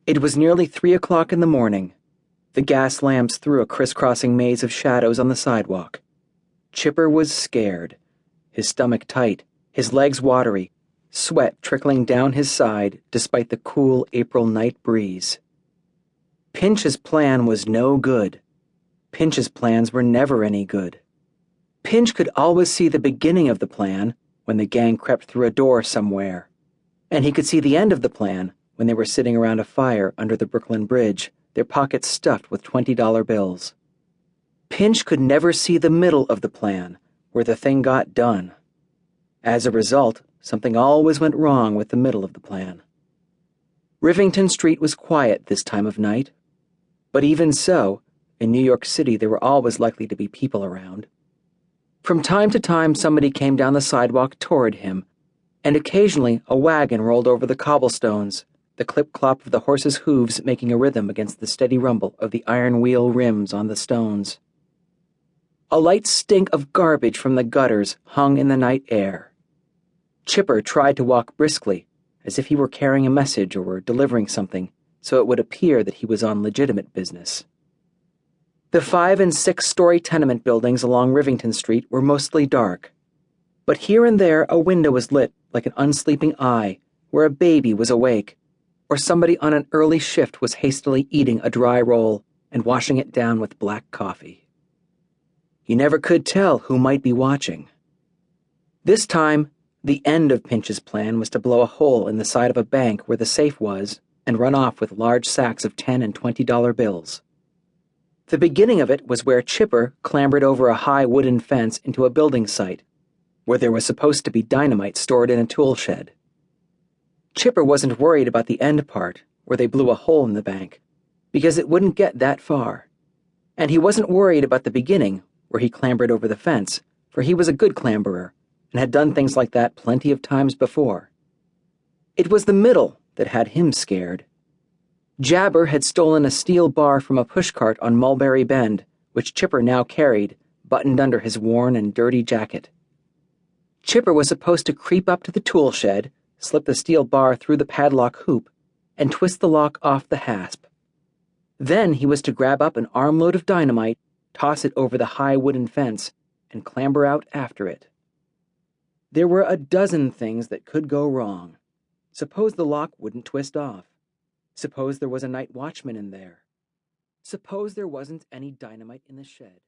It was nearly 3 o'clock in the morning. The gas lamps threw a crisscrossing maze of shadows on the sidewalk. Chipper was scared, his stomach tight, his legs watery, sweat trickling down his side despite the cool April night breeze. Pinch's plan was no good. Pinch's plans were never any good. Pinch could always see the beginning of the plan when the gang crept through a door somewhere, and he could see the end of the plan when they were sitting around a fire under the Brooklyn Bridge, their pockets stuffed with $20 bills. Pinch could never see the middle of the plan, where the thing got done. As a result, something always went wrong with the middle of the plan. Rivington Street was quiet this time of night, but even so, in New York City there were always likely to be people around. From time to time somebody came down the sidewalk toward him, and occasionally a wagon rolled over the cobblestones, the clip-clop of the horses' hooves making a rhythm against the steady rumble of the iron wheel rims on the stones. A light stink of garbage from the gutters hung in the night air. Chipper tried to walk briskly, as if he were carrying a message or were delivering something, so it would appear that he was on legitimate business. The 5- and 6-story tenement buildings along Rivington Street were mostly dark, but here and there a window was lit like an unsleeping eye, where a baby was awake, or somebody on an early shift was hastily eating a dry roll and washing it down with black coffee. You never could tell who might be watching. This time, the end of Pinch's plan was to blow a hole in the side of a bank where the safe was and run off with large sacks of $10 and $20 bills. The beginning of it was where Chipper clambered over a high wooden fence into a building site, where there was supposed to be dynamite stored in a tool shed. Chipper wasn't worried about the end part, where they blew a hole in the bank, because it wouldn't get that far. And he wasn't worried about the beginning, where he clambered over the fence, for he was a good clamberer, and had done things like that plenty of times before. It was the middle that had him scared. Jabber had stolen a steel bar from a pushcart on Mulberry Bend, which Chipper now carried, buttoned under his worn and dirty jacket. Chipper was supposed to creep up to the tool shed, slip the steel bar through the padlock hoop, and twist the lock off the hasp. Then he was to grab up an armload of dynamite, toss it over the high wooden fence, and clamber out after it. There were a dozen things that could go wrong. Suppose the lock wouldn't twist off. Suppose there was a night watchman in there. Suppose there wasn't any dynamite in the shed.